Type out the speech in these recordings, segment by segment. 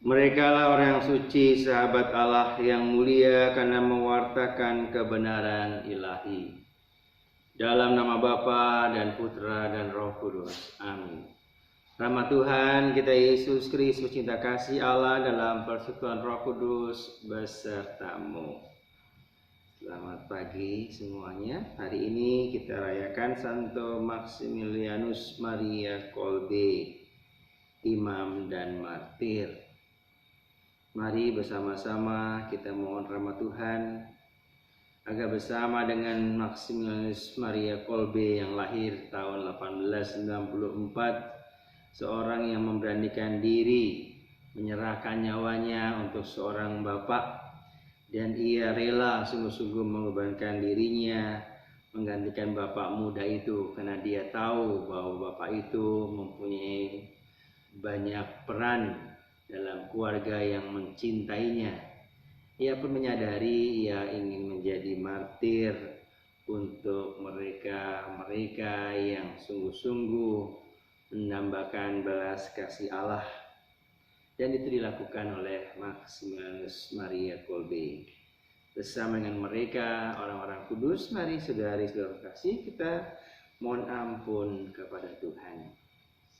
Merekalah orang suci, sahabat Allah yang mulia karena mewartakan kebenaran ilahi. Dalam nama Bapa dan Putra dan Roh Kudus. Amin. Rahmat Tuhan kita Yesus Kristus, cinta kasih Allah dalam persekutuan Roh Kudus besertamu. Selamat pagi semuanya. Hari ini kita rayakan Santo Maximilianus Maria Kolbe, imam dan martir. Mari bersama-sama kita mohon rahmat Tuhan agar bersama dengan Maximilianus Maria Kolbe yang lahir tahun 1894, seorang yang memberanikan diri menyerahkan nyawanya untuk seorang bapak, dan ia rela sungguh-sungguh mengorbankan dirinya menggantikan bapak muda itu, karena dia tahu bahwa bapak itu mempunyai banyak peran dalam keluarga yang mencintainya. Ia pun menyadari ia ingin menjadi martir untuk mereka yang sungguh-sungguh menambahkan belas kasih Allah. Dan itu dilakukan oleh Maximilianus Maria Kolbe. Bersama dengan mereka orang-orang kudus, mari saudari-saudara kasih kita mohon ampun kepada Tuhan.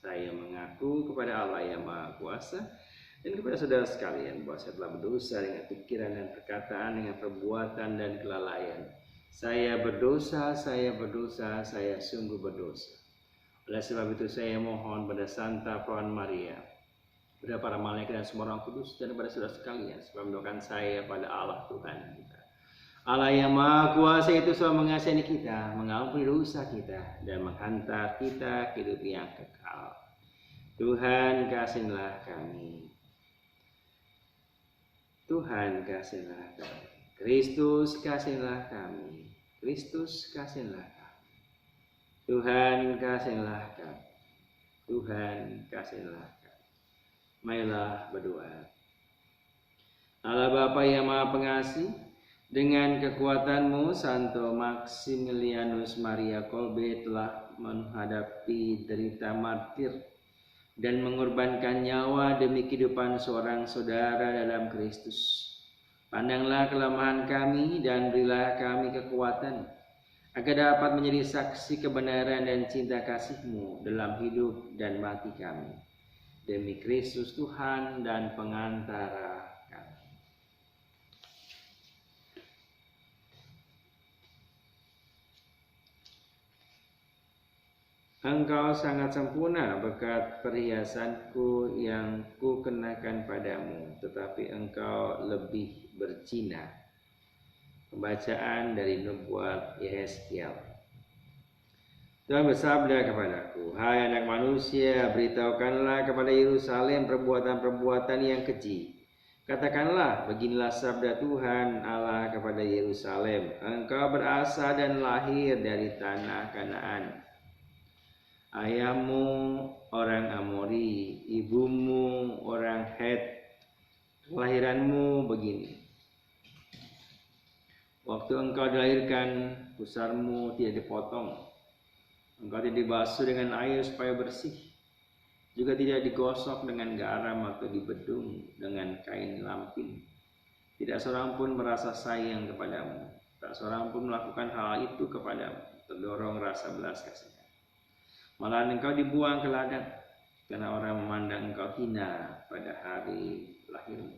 Saya mengaku kepada Allah yang Maha Kuasa dan kepada saudara sekalian bahwa saya telah berdosa dengan pikiran dan perkataan, dengan perbuatan dan kelalaian. Saya berdosa, saya sungguh berdosa. Oleh sebab itu saya mohon pada Santa Perawan Maria, pada para malaikat dan semua orang kudus, dan kepada saudara sekalian supaya mendoakan saya pada Allah Tuhan kita. Allah yang Maha Kuasa itu selalu mengasihi kita, mengampuni dosa kita, dan menghantar kita ke hidup yang kekal. Tuhan kasihilah kami. Tuhan kasihilah kami. Kristus kasihilah kami. Kristus kasihilah kami. Tuhan kasihilah kami. Tuhan kasihilah kami. Marilah berdoa. Allah Bapa yang Maha Pengasih, dengan kekuatan-Mu Santo Maximilianus Maria Kolbe telah menghadapi derita martir dan mengorbankan nyawa demi kehidupan seorang saudara dalam Kristus. Pandanglah kelemahan kami dan berilah kami kekuatan agar dapat menjadi saksi kebenaran dan cinta kasih-Mu dalam hidup dan mati kami. Demi Kristus Tuhan dan pengantara kami. Engkau sangat sempurna berkat perhiasanku yang ku kenakan padamu, tetapi engkau lebih bercina. Pembacaan dari Nubuat Yehezkiel. Tuhan bersabda kepadaku, hai anak manusia, beritahukanlah kepada Yerusalem perbuatan-perbuatan yang keji. Katakanlah, beginilah sabda Tuhan Allah kepada Yerusalem, engkau berasal dan lahir dari tanah Kanaan. Ayahmu orang Amori, ibumu orang Het. Kelahiranmu begini. Waktu engkau dilahirkan, pusarmu tidak dipotong. Engkau tidak dibasuh dengan air supaya bersih. Juga tidak digosok dengan garam atau dibedung dengan kain lampin. Tidak seorang pun merasa sayang kepadamu. Tak seorang pun melakukan hal itu kepadamu, terdorong rasa belas kasihan. Malah engkau dibuang ke ladang, karena orang memandang engkau hina pada hari lahirmu.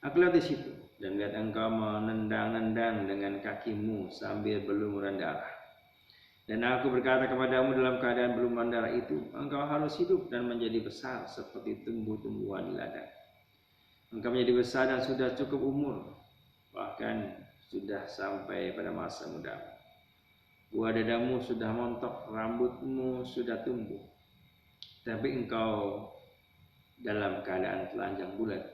Aku lihat di situ, dan lihat engkau menendang-nendang dengan kakimu sambil berlumuran darah. Dan aku berkata kepadamu dalam keadaan berlumuran darah itu, engkau harus hidup dan menjadi besar seperti tumbuh-tumbuhan di ladang. Engkau menjadi besar dan sudah cukup umur, bahkan sudah sampai pada masa mudamu. Buah dadamu sudah montok, rambutmu sudah tumbuh, tapi engkau dalam keadaan telanjang bulat.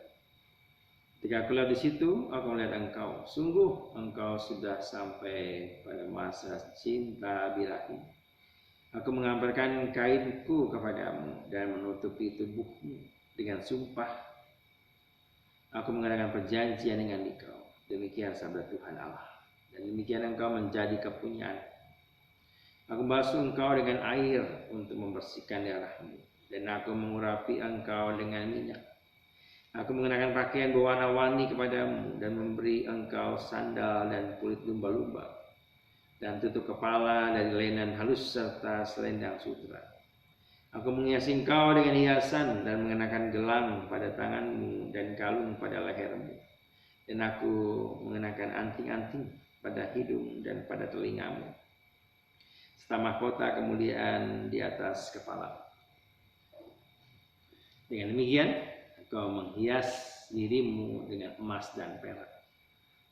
Ketika aku lihat di situ, aku melihat engkau. Sungguh engkau sudah sampai pada masa cinta birahi. Aku mengambarkan kainku kepadamu dan menutupi tubuhmu dengan sumpah. Aku mengadakan perjanjian dengan engkau. Demikian sabda Tuhan Allah. Dan demikian engkau menjadi kepunyaan. Aku basuh engkau dengan air untuk membersihkan darahmu, dan aku mengurapi engkau dengan minyak. Aku mengenakan pakaian berwarna-warni kepadamu dan memberi engkau sandal dan kulit lumba-lumba dan tutup kepala dari lenan halus serta selendang sutra. Aku menghiasi engkau dengan hiasan dan mengenakan gelang pada tanganmu dan kalung pada lehermu. Dan aku mengenakan anting-anting pada hidung dan pada telingamu, serta mahkota kemuliaan di atas kepala. Dengan demikian, engkau menghias dirimu dengan emas dan perak.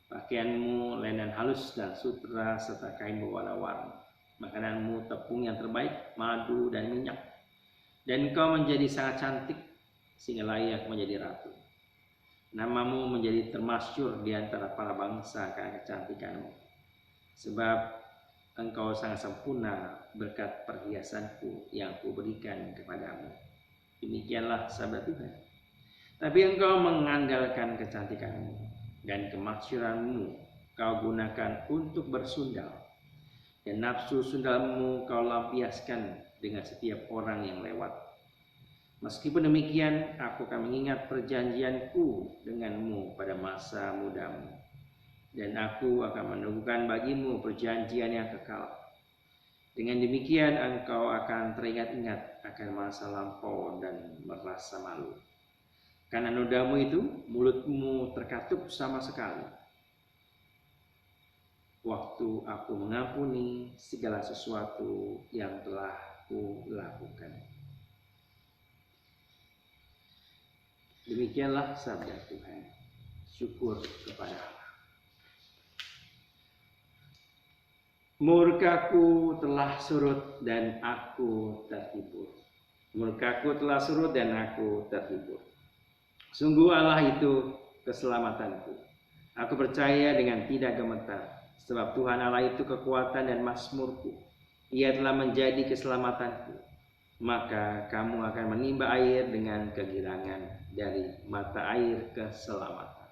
Pakaianmu lenan halus dan sutra serta kain berwarna-warni. Makananmu tepung yang terbaik, madu dan minyak. Dan engkau menjadi sangat cantik sehingga layak menjadi ratu. Namamu menjadi termasyhur di antara para bangsa karena kecantikanmu. Sebab engkau sangat sempurna berkat perhiasanku yang kuberikan kepadamu. Demikianlah sabda Tuhan. Tapi engkau mengandalkan kecantikanmu dan kemasyhuranmu kau gunakan untuk bersundal. Dan nafsu sundalmu kau lampiaskan dengan setiap orang yang lewat. Meskipun demikian, aku akan mengingat perjanjianku denganmu pada masa mudamu. Dan aku akan meneguhkan bagimu perjanjian yang kekal. Dengan demikian engkau akan teringat-ingat akan masa lampau dan merasa malu. Karena nodamu itu, mulutmu terkatup sama sekali. Waktu aku mengampuni segala sesuatu yang telah kulakukan. Demikianlah sabda Tuhan. Syukur kepada Allah. Murkaku telah surut dan aku terhibur. Murkaku telah surut dan aku terhibur. Sungguh Allah itu keselamatanku. Aku percaya dengan tidak gemetar. Sebab Tuhan Allah itu kekuatan dan mazmurku. Ia telah menjadi keselamatanku. Maka kamu akan menimba air dengan kegirangan dari mata air keselamatan.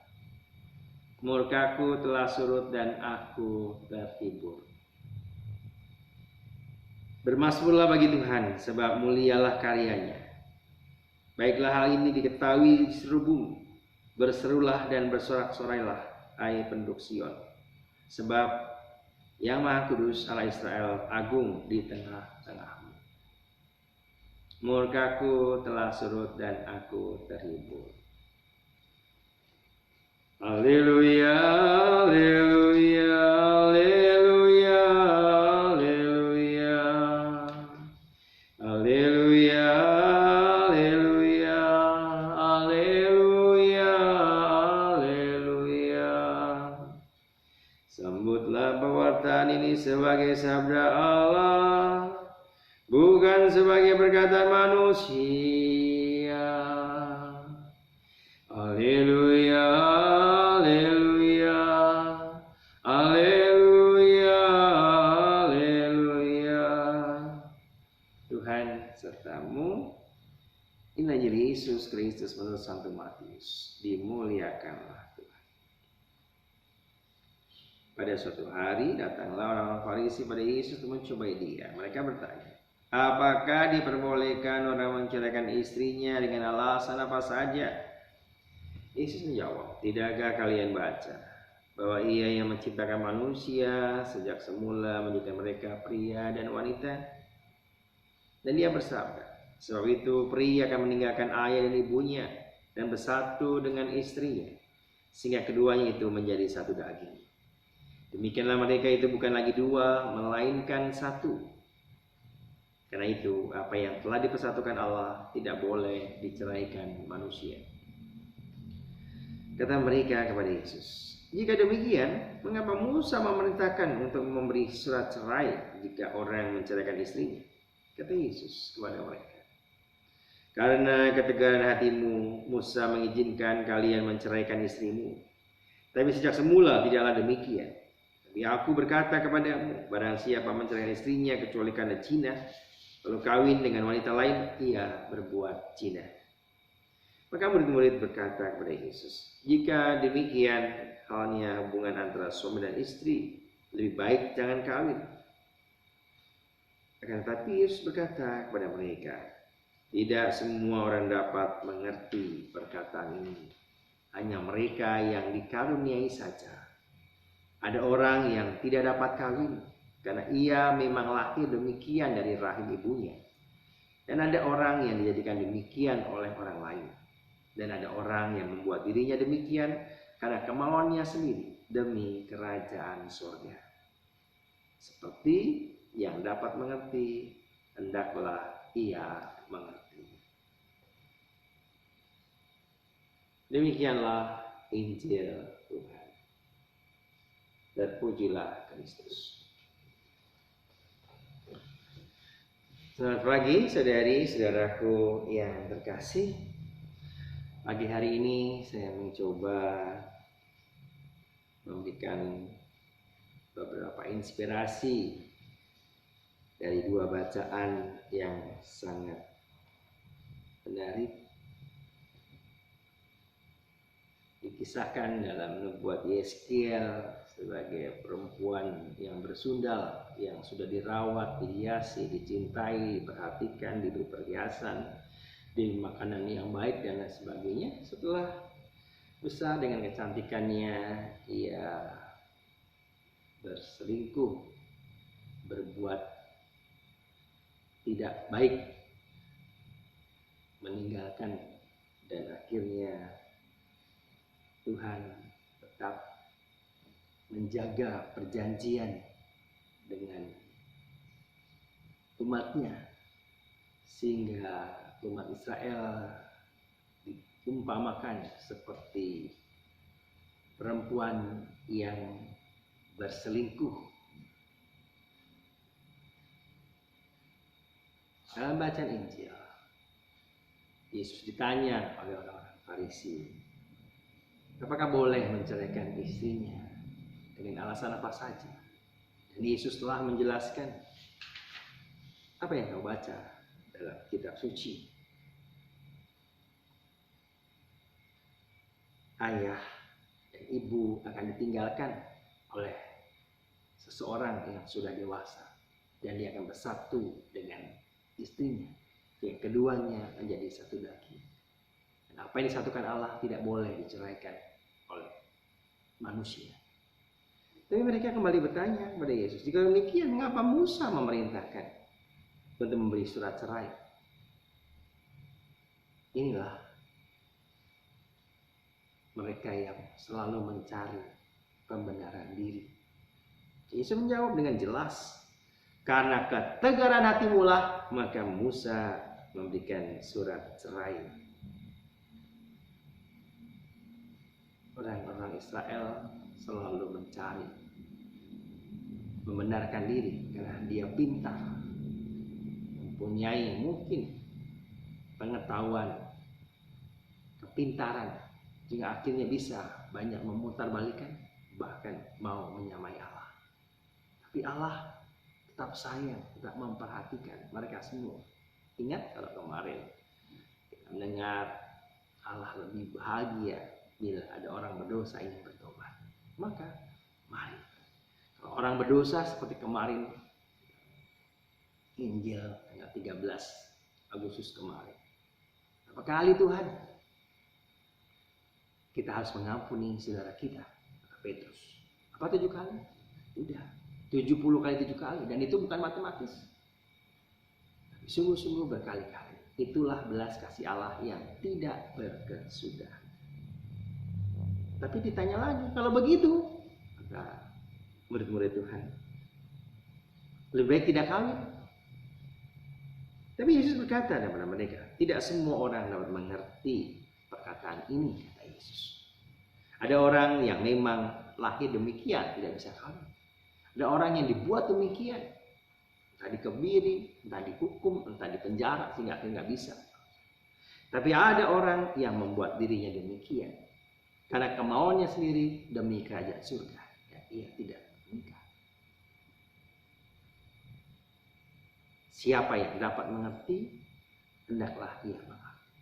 Murkaku telah surut dan aku terhibur. Bermasmurlah bagi Tuhan, sebab mulialah karyanya. Baiklah hal ini diketahui di seluruh bumi. Berserulah dan bersorak-sorailah, hai penduduk Sion. Sebab Yang Maha Kudus Allah Israel agung di tengah-tengahmu. Murkaku telah surut dan aku terhibur. Haleluya, haleluya, haleluya, haleluya. Haleluya, haleluya, haleluya, haleluya. Sambutlah pewartaan ini sebagai sabda Allah, bukan sebagai perkataan manusia. Haleluya, haleluya, haleluya, haleluya. Tuhan sertamu. Inilah Yesus Kristus menurut Santo Matius. Dimuliakanlah Tuhan. Pada suatu hari datanglah orang-orang Farisi pada Yesus untuk mencobai dia. Mereka bertanya, apakah diperbolehkan orang menceraikan istrinya dengan alasan apa saja? Yesus menjawab, tidakkah kalian baca bahwa Ia yang menciptakan manusia sejak semula menjadikan mereka pria dan wanita? Dan Dia bersabda, sebab itu pria akan meninggalkan ayah dan ibunya dan bersatu dengan istrinya, sehingga keduanya itu menjadi satu daging. Demikianlah mereka itu bukan lagi dua, melainkan satu. Karena itu, apa yang telah dipersatukan Allah tidak boleh diceraikan manusia. Kata mereka kepada Yesus, jika demikian, mengapa Musa memerintahkan untuk memberi surat cerai jika orang menceraikan istrinya? Kata Yesus kepada mereka, karena ketegaran hatimu, Musa mengizinkan kalian menceraikan istrimu. Tapi sejak semula tidaklah demikian. Tapi aku berkata kepadamu, barang siapa menceraikan istrinya kecuali karena zina, lalu kawin dengan wanita lain, ia berbuat zina. Maka murid-murid berkata kepada Yesus, jika demikian halnya hubungan antara suami dan istri, lebih baik jangan kawin. Akan tetapi Yesus berkata kepada mereka, Tidak semua orang dapat mengerti perkataan ini. Hanya mereka yang dikaruniai saja. Ada orang yang tidak dapat kawin karena ia memang lahir demikian dari rahim ibunya. Dan ada orang yang dijadikan demikian oleh orang lain. Dan ada orang yang membuat dirinya demikian karena kemauannya sendiri demi kerajaan surga. Seperti yang dapat mengerti, hendaklah ia mengerti. Demikianlah Injil Tuhan. Terpujilah Kristus. Selamat pagi saudari-saudaraku yang terkasih. Pagi hari ini saya mencoba memberikan beberapa inspirasi dari dua bacaan yang sangat menarik. Dikisahkan dalam nubuat Yeskiel sebagai perempuan yang bersundal, yang sudah dirawat, dihiasi, dicintai, diperhatikan, diberi perhiasan, diberi makanan yang baik dan lain sebagainya. Setelah besar dengan kecantikannya, ia berselingkuh, berbuat tidak baik, meninggalkan, dan akhirnya Tuhan tetap menjaga perjanjian dengan umatnya, sehingga umat Israel diumpamakan seperti perempuan yang berselingkuh. Dalam bacaan Injil, Yesus ditanya oleh orang-orang Farisi, apakah boleh menceraikan istrinya dengan alasan apa saja? Dan Yesus telah menjelaskan apa yang kau baca dalam kitab suci. Ayah dan ibu akan ditinggalkan oleh seseorang yang sudah dewasa, dan dia akan bersatu dengan istrinya, yang keduanya menjadi satu daging. Dan apa yang disatukan Allah tidak boleh diceraikan oleh manusia. Tapi mereka kembali bertanya kepada Yesus, jika demikian mengapa Musa memerintahkan untuk memberi surat cerai? Inilah mereka yang selalu mencari pembenaran diri. Yesus menjawab dengan jelas, karena ketegaran hatimu lah maka Musa memberikan surat cerai. Orang-orang Israel selalu mencari membenarkan diri karena dia pintar, mempunyai mungkin pengetahuan, kepintaran, sehingga akhirnya bisa banyak memutarbalikkan, bahkan mau menyamai Allah. Tapi Allah tetap sayang, tetap memperhatikan mereka semua. Ingat kalau kemarin kita mendengar Allah lebih bahagia bila ada orang berdosa ingin bertobat. Maka mari, kalau orang berdosa seperti kemarin Injil tanggal 13 Agustus kemarin, berapa kali Tuhan kita harus mengampuni saudara kita, kata Petrus. Apa 7 kali? Udah 70 kali 7 kali, dan itu bukan matematis, tapi sungguh-sungguh berkali-kali. Itulah belas kasih Allah yang tidak berkesudahan. Tapi ditanya lagi, kalau begitu, kata murid-murid Tuhan, lebih baik tidak kawin. Tapi Yesus berkata kepada mereka, tidak semua orang dapat mengerti perkataan ini, kata Yesus. Ada orang yang memang lahir demikian, tidak bisa kawin. Ada orang yang dibuat demikian, entah dikebiri, entah dihukum, entah dipenjara, sehingga akhirnya nggak bisa. Tapi ada orang yang membuat dirinya demikian karena kemauannya sendiri demi kerajaan surga, dan ia tidak menikah. Siapa yang dapat mengerti, hendaklah ia mengerti.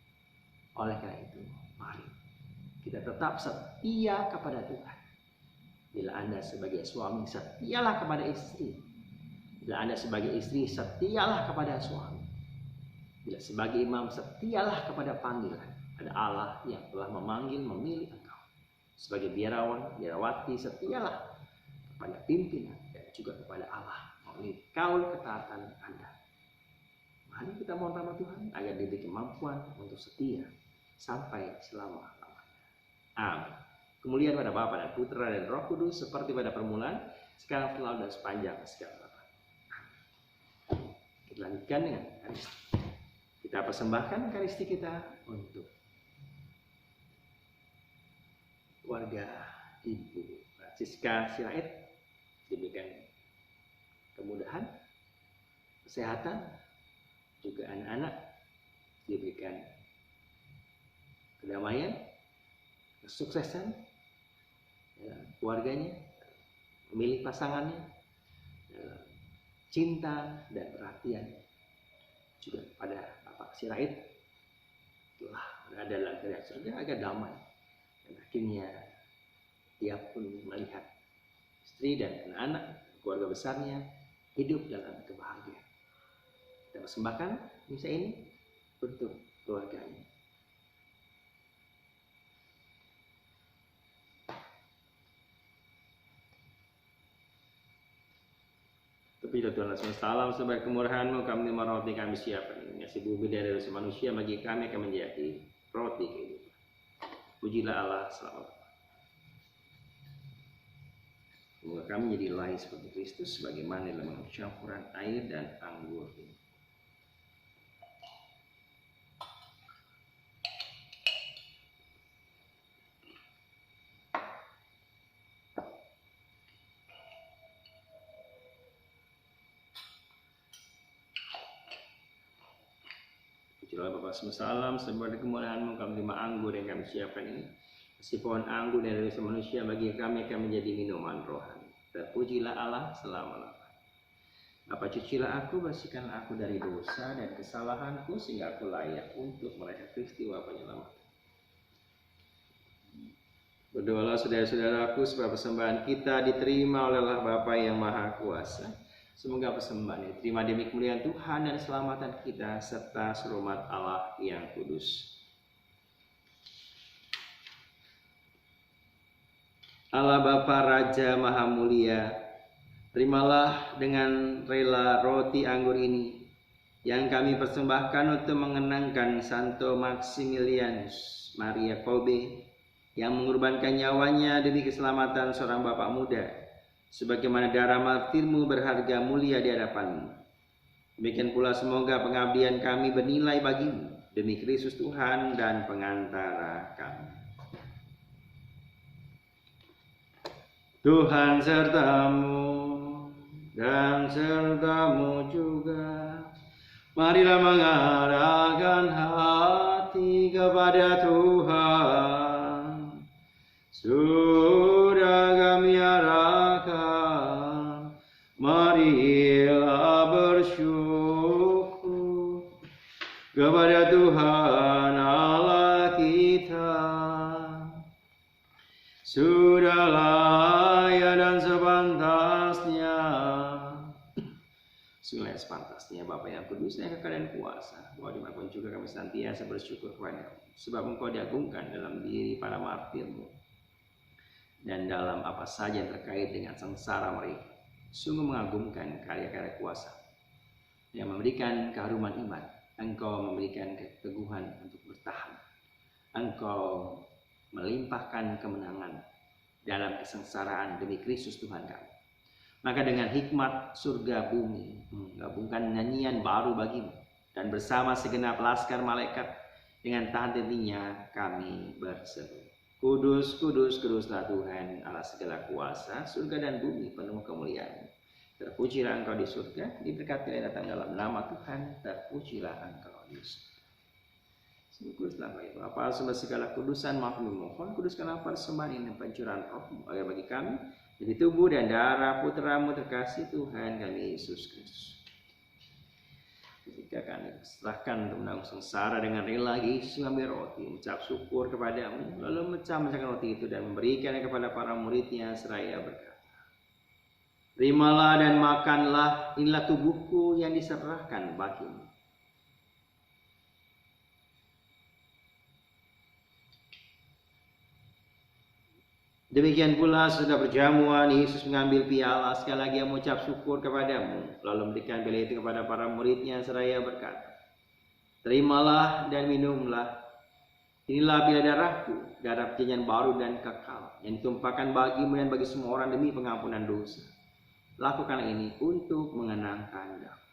Oleh karena itu, mari kita tetap setia kepada Tuhan. Bila Anda sebagai suami, setialah kepada istri. Bila Anda sebagai istri, setialah kepada suami. Bila sebagai imam setialah kepada panggilan. Ada Allah yang telah memanggil, memilih engkau. Sebagai biarawan, biarawati, setialah kepada pimpinan dan juga kepada Allah melalui kaul ketaatan Anda. Mari kita mohon rahmat Tuhan agar diberi kemampuan untuk setia sampai selama-lamanya. Amin. Kemuliaan pada Bapa dan Putra dan Roh Kudus seperti pada permulaan, sekarang, selalu, dan sepanjang segala. Kita lanjutkan dengan Ekaristi. Kita persembahkan Ekaristi kita untuk keluarga Ibu Francisca Sirait, diberikan kemudahan, kesehatan, juga anak-anak diberikan kedamaian, kesuksesan dalam keluarganya, memilih pasangannya, dalam cinta dan perhatian. Juga pada Bapak Sirait telah berada dalam kerajaan surga agar damai, dan akhirnya dia pun melihat istri dan anak-anak, keluarga besarnya hidup dalam kebahagiaan. Kita persembahkan misa ini untuk keluarga ini. Tapi Tuhan semesta alam, sebagai kemurahan-Mu kami menerima roti kami siapkan ini. Ngasih bumi dari dosa manusia bagi kami akan menjadi roti kehidupan. Pujilah Allah selamat. Semoga kami menjadi lain seperti Kristus, sebagaimana dalam campuran air dan anggur ini. Pujilah Bapa semesta alam, sebagai kemurahan-Mu kami terima anggur yang kami siapkan ini. Si pohon anggur dari dosa manusia bagi kami akan menjadi minuman rohani. Terpujilah Allah selama-lamanya. Bapa, cucilah aku, bersihkanlah aku dari dosa dan kesalahanku, sehingga aku layak untuk melihat peristiwa penyelamatan. Berdoalah saudara-saudaraku supaya persembahan kita diterima oleh Allah Bapa yang Maha Kuasa. Semoga persembahan ini diterima demi kemuliaan Tuhan dan keselamatan kita serta serumat Allah yang kudus. Allah Bapa Raja Maha Mulia, terimalah dengan rela roti anggur ini yang kami persembahkan untuk mengenangkan Santo Maximilianus Maria Kolbe yang mengorbankan nyawanya demi keselamatan seorang bapak muda, sebagaimana darah martirmu berharga mulia di hadapanmu. Demikian pula semoga pengabdian kami bernilai bagimu demi Kristus Tuhan dan pengantara kami. Tuhan sertamu dan sertamu juga. Marilah mengarahkan hati kepada Tuhan. Sudah kami arahkan, marilah bersyukur kepada Tuhan Allah kita. Sudah layak dan sepantasnya, sungguh sepantasnya Bapa yang kudus dan kekal dan kuasa, bahwa dimanapun juga kami senantiasa bersyukur kepada-Mu, sebab Engkau diagungkan dalam diri para martir-Mu dan dalam apa saja yang terkait dengan sengsara mereka. Sungguh mengagumkan karya-karya kuasa yang memberikan keharuman iman. Engkau memberikan keteguhan untuk bertahan. Engkau melimpahkan kemenangan dalam kesengsaraan demi Kristus Tuhan kami. Maka dengan hikmat surga bumi menggabungkan nyanyian baru bagimu, dan bersama segenap laskar malaikat dengan tahan hentinya kami berseru, Kudus, kudus, kuduslah Tuhan Allah segala kuasa, surga dan bumi penuh kemuliaan. Terpujilah Engkau di surga, diberkatilah datang dalam nama Tuhan, terpujilah Engkau di surga. Kuduslah baik Bapa, sembah segala kudusan, maaf memohon, kuduskanlah persembahan ini pencurahan roh-Mu, agar bagi kami jadi tubuh dan darah Putra-Mu terkasih Tuhan kami Yesus Kristus. Ketika kami serahkan untuk menanggung sengsara dengan rela, Yesus mengambil roti, mengucap syukur kepadamu, lalu memecah-mecahkan roti itu dan memberikannya kepada para muridnya seraya berkata, terimalah dan makanlah, inilah tubuhku yang diserahkan bagimu. Demikian pula sesudah perjamuan, Yesus mengambil piala, sekali lagi ia mengucap syukur kepadamu, lalu memberikan piala itu kepada para muridnya seraya berkata, terimalah dan minumlah, inilah piala darahku, darah perjanjian baru dan kekal, yang ditumpahkan bagimu dan bagi semua orang demi pengampunan dosa. Lakukan ini untuk mengenangkan aku.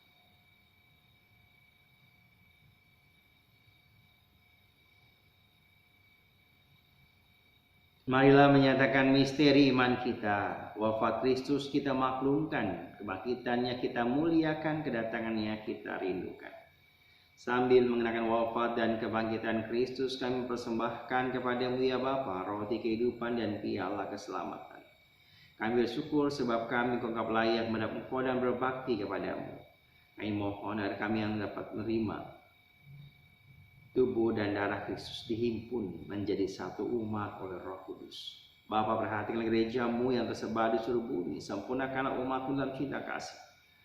Marilah menyatakan misteri iman kita. Wafat Kristus kita maklumkan, kebangkitannya kita muliakan, kedatangannya kita rindukan. Sambil mengenakan wafat dan kebangkitan Kristus, kami persembahkan kepadamu ya Bapa, roti kehidupan dan piala keselamatan. Kami bersyukur sebab kami anggap layak menghadap Engkau dan berbakti kepadamu. Kami mohon agar kami yang dapat menerima tubuh dan darah Kristus dihimpun menjadi satu umat oleh Roh Kudus. Bapa, perhatikan gereja-Mu yang tersebar di seluruh bumi, sempurnakanlah umat-Mu dalam cinta kasih.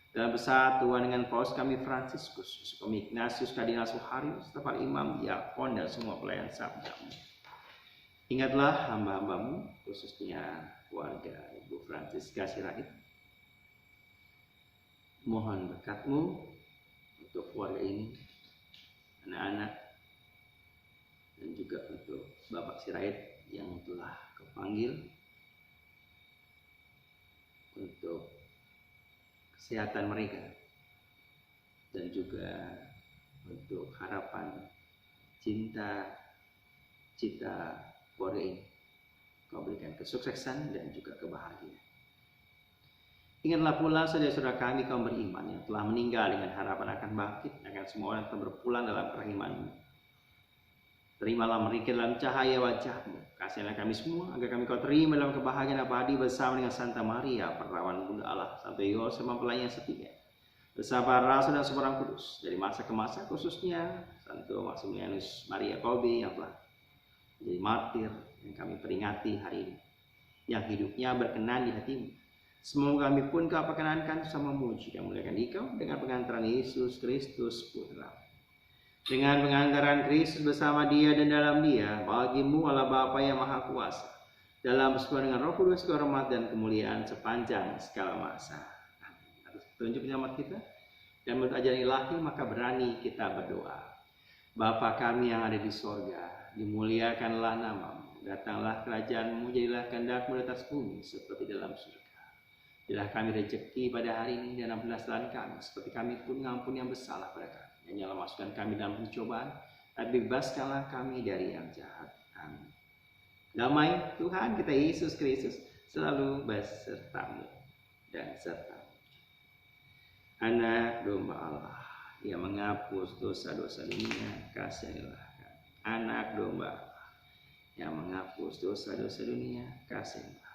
Dalam persatuan dengan Paus kami Fransiskus, kami Ignatius, Kardinal Suharius, tempat imam, diakon, dan semua pelayan sabda-Mu. Ingatlah hamba-hamba-Mu, khususnya keluarga Ibu Francisca Sirait. Mohon berkat-Mu untuk keluarga ini, anak-anak, dan juga untuk Bapak Sirait yang telah kepanggil untuk kesehatan mereka, dan juga untuk harapan cinta cita keluarga ini. Kau berikan kesuksesan dan juga kebahagiaan. Ingatlah pula saudara-saudara kami kaum beriman yang telah meninggal dengan harapan akan bangkit, akan semua orang yang berpulang dalam kerahiman-Mu. Terimalah mereka dalam cahaya wajah-Mu. Kasihilah kami semua, agar kami Kau terima dalam kebahagiaan abadi bersama dengan Santa Maria, perawan Bunda Allah, Santo Yosef mempelai yang setia, bersama Rasul dan seorang kudus, dari masa ke masa, khususnya Santo Maximilianus Maria Kolbe yang telah menjadi martir yang kami peringati hari ini, yang hidupnya berkenan di hati-Mu. Semoga kami pun Kau perkenankan sama memuji dan memuliakan Dikau dengan pengantaran Yesus Kristus Putra. Dengan pengantaran Kristus bersama Dia dan dalam Dia, bagi-Mu Allah Bapa yang Maha Kuasa, dalam persekutuan dengan Roh Kudus, kehormat dan kemuliaan sepanjang segala masa. Atas petunjuk penyelamat kita dan menurut ajaran ilahi, maka berani kita berdoa. Bapa kami yang ada di sorga, dimuliakanlah nama-Mu, datanglah kerajaan-Mu, jadilah kehendak-Mu di atas bumi seperti dalam surga. Berilah kami rezeki pada hari ini dan ampunilah kesalahan kami, seperti kami pun mengampuni yang bersalah pada kami. Janganlah masukkan kami dalam pencobaan, tapi bebaskanlah kami dari yang jahat. Amin. Damai Tuhan kita Yesus Kristus selalu besertamu dan sertamu. Anak domba Allah yang menghapus dosa-dosa dunia, kasihilah kami. Anak domba Allah yang menghapus dosa-dosa dunia, kasihilah.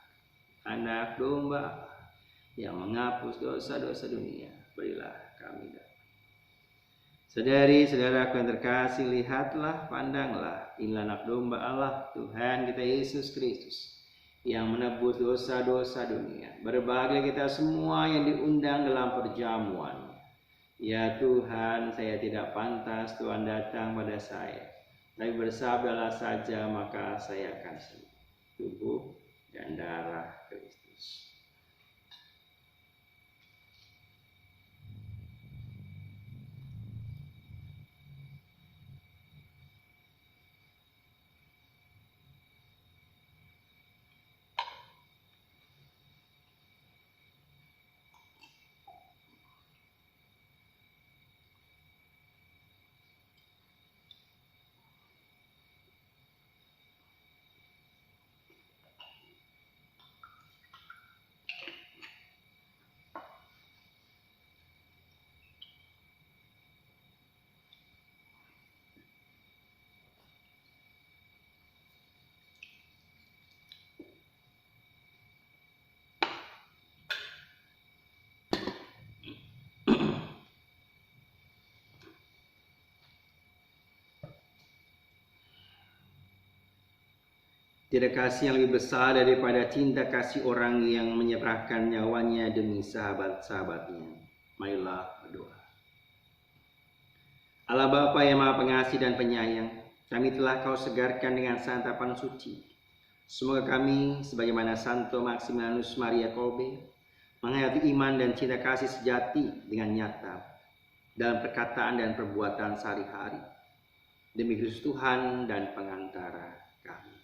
Anak domba Allah yang menghapus dosa-dosa dunia, berilah kami damai. Saudari-saudaraku yang terkasih, lihatlah, pandanglah, inilah anak domba Allah, Tuhan kita Yesus Kristus, yang menebus dosa-dosa dunia. Berbahagia kita semua yang diundang dalam perjamuan. Ya Tuhan, saya tidak pantas Tuhan datang pada saya, tapi bersabdalah saja maka saya akan sembuh. Tubuh dan darah Kristus. Tidak kasih yang lebih besar daripada cinta kasih orang yang menyerahkan nyawanya demi sahabat-sahabatnya. Marilah berdoa. Allah Bapa yang Maha Pengasih dan Penyayang, kami telah Kau segarkan dengan santapan suci. Semoga kami sebagaimana Santo Maximilianus Maria Kolbe menghayati iman dan cinta kasih sejati dengan nyata dalam perkataan dan perbuatan sehari-hari demi Kristus Tuhan dan pengantara kami.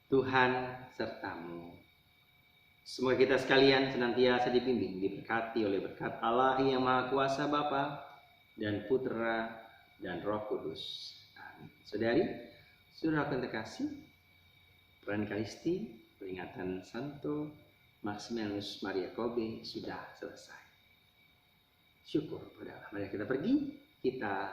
Tuhan sertamu. Semoga kita sekalian senantiasa dibimbing, diberkati oleh berkat Allah yang Maha Kuasa Bapa dan Putra dan Roh Kudus. Amin. Saudari, saudara terkasih, perayaan Ekaristi peringatan Santo Maximilianus Maria Kolbe sudah selesai. Syukur pada Allah. Mari kita pergi, kita